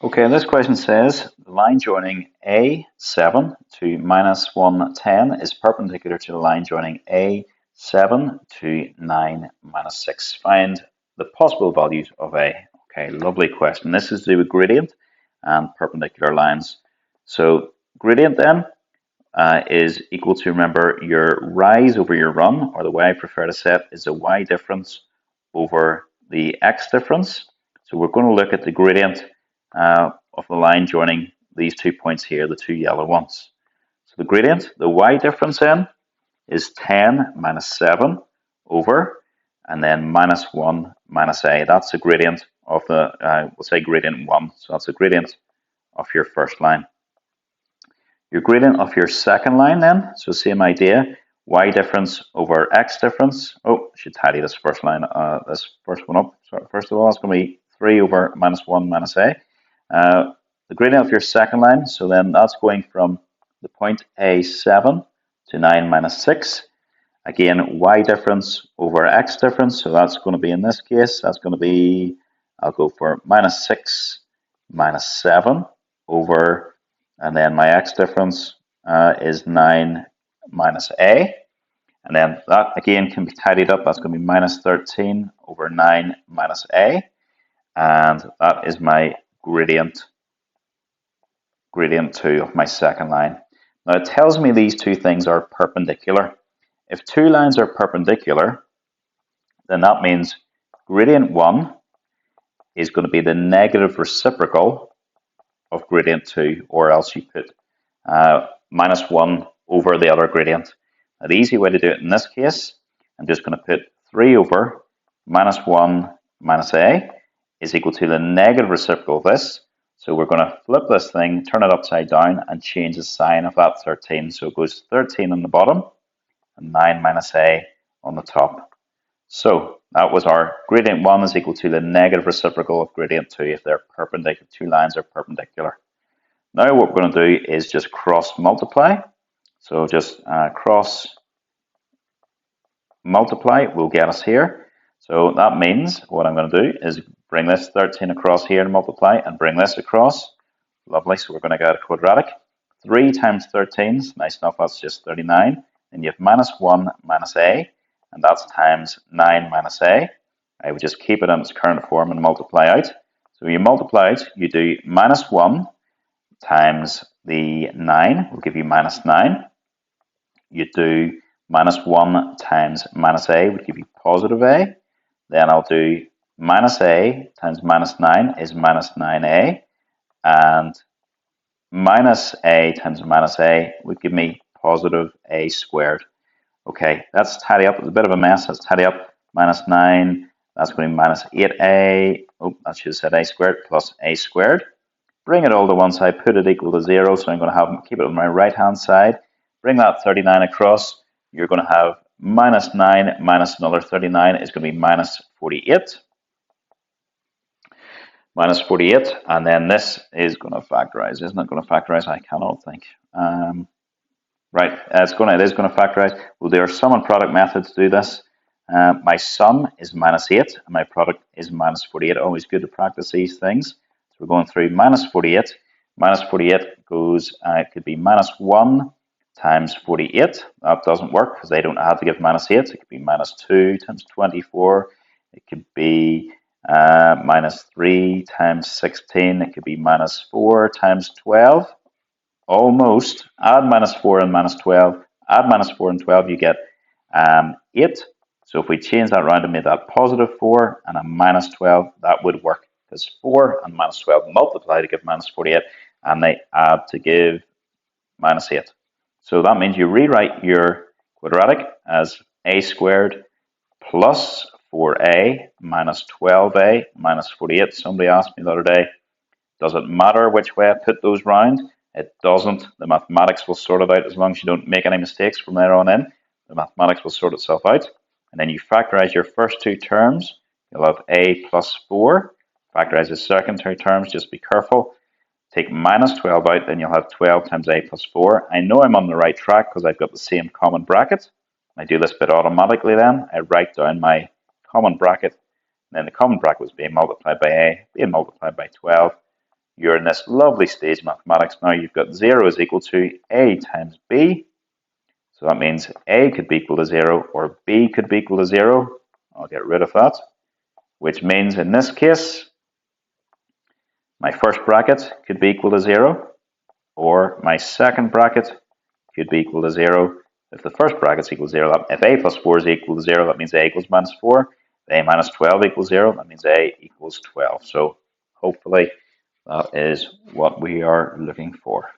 Okay, this question says the line joining A7 to minus 110 is perpendicular to the line joining A7 to 9 minus 6. Find the possible values of A. Okay, lovely question. This is to do with gradient and perpendicular lines. So gradient then is equal to, remember, your rise over your run, or the way I prefer to say it is the y difference over the x difference. So we're going to look at the gradient of the line joining these 2 points here, the two yellow ones. So the gradient, the y difference then, is 10 minus 7 over, and then minus 1 minus a. That's the gradient of the, we'll say gradient 1. So that's the gradient of your first line. Your gradient of your second line then, so same idea, y difference over x difference. Oh, I should tidy this first line, this first one up. So first of all, it's going to be 3 over minus 1 minus a. The gradient of your second line, so then that's going from the point A7 to 9 minus 6. Again, y difference over x difference, so that's going to be, in this case, that's going to be, I'll go for minus 6 minus 7 over, and then my x difference is 9 minus a. And then that again can be tidied up. That's going to be minus 13 over 9 minus a. And that is my gradient 2 of my second line. Now it tells me these two things are perpendicular. If two lines are perpendicular, then that means gradient 1 is going to be the negative reciprocal of gradient 2, or else you put minus 1 over the other gradient. Now, the easy way to do it in this case, I'm just going to put 3 over minus 1 minus a is equal to the negative reciprocal of this. So we're going to flip this thing, turn it upside down, and change the sign of that 13. So it goes 13 on the bottom and 9 minus a on the top. So that was our gradient 1 is equal to the negative reciprocal of gradient 2 if they're perpendicular, two lines are perpendicular. Now what we're going to do is just cross multiply. So just cross multiply will get us here. So that means what I'm going to do is bring this 13 across here and multiply, and bring this across. Lovely, so we're going to get a quadratic. 3 times 13 is nice enough, that's just 39. Then you have minus 1 minus a, and that's times 9 minus a. I would just keep it in its current form and multiply out. So you multiply out, you do minus 1 times the 9 will give you minus 9. You do minus 1 times minus a would give you positive a. Then I'll do minus a times minus 9 is minus 9a. And minus a times minus a would give me positive a squared. Okay, let's tidy up. It's a bit of a mess. Let's tidy up. Minus 9, that's going to be minus 8a. Oh, that should have said a squared plus a squared. Bring it all to one side, put it equal to 0. So I'm going to keep it on my right hand side. Bring that 39 across. You're going to have minus 9 minus another 39 is going to be minus 48. Minus 48, and then this is going to factorize. Isn't it going to factorize? I cannot think. Right, it is going to factorize. We'll do our sum and product method to do this. My sum is minus 8, and my product is minus 48. Always good to practice these things. So we're going through minus 48. Minus 48 goes, it could be minus 1 times 48. That doesn't work because they don't have to give minus 8. It could be minus 2 times 24. It could be minus 3 times 16. It could be minus 4 times 12. Almost. Add minus 4 and minus 12. Add minus 4 and 12, you get 8. So if we change that around and make that positive 4 and a minus 12, that would work. Because 4 and minus 12 multiply to give minus 48, and they add to give minus 8. So that means you rewrite your quadratic as a squared plus 4a minus 12a minus 48. Somebody asked me the other day, does it matter which way I put those round? It doesn't. The mathematics will sort it out as long as you don't make any mistakes from there on in. The mathematics will sort itself out. And then you factorize your first two terms. You'll have a plus 4. Factorize the second two terms. Just be careful. Take minus 12 out, then you'll have 12 times a plus 4. I know I'm on the right track because I've got the same common bracket. I do this bit automatically then. I write down my common bracket. And then the common bracket was being multiplied by a, being multiplied by 12. you're in this lovely stage of mathematics. Now you've got 0 is equal to A times B. So that means A could be equal to 0 or B could be equal to 0. I'll get rid of that, which means in this case, my first bracket could be equal to 0 or my second bracket could be equal to 0. If the first bracket is equal to 0, if A plus 4 is equal to 0, that means A equals minus 4. If A minus 12 equals 0, that means A equals 12. So hopefully that is what we are looking for.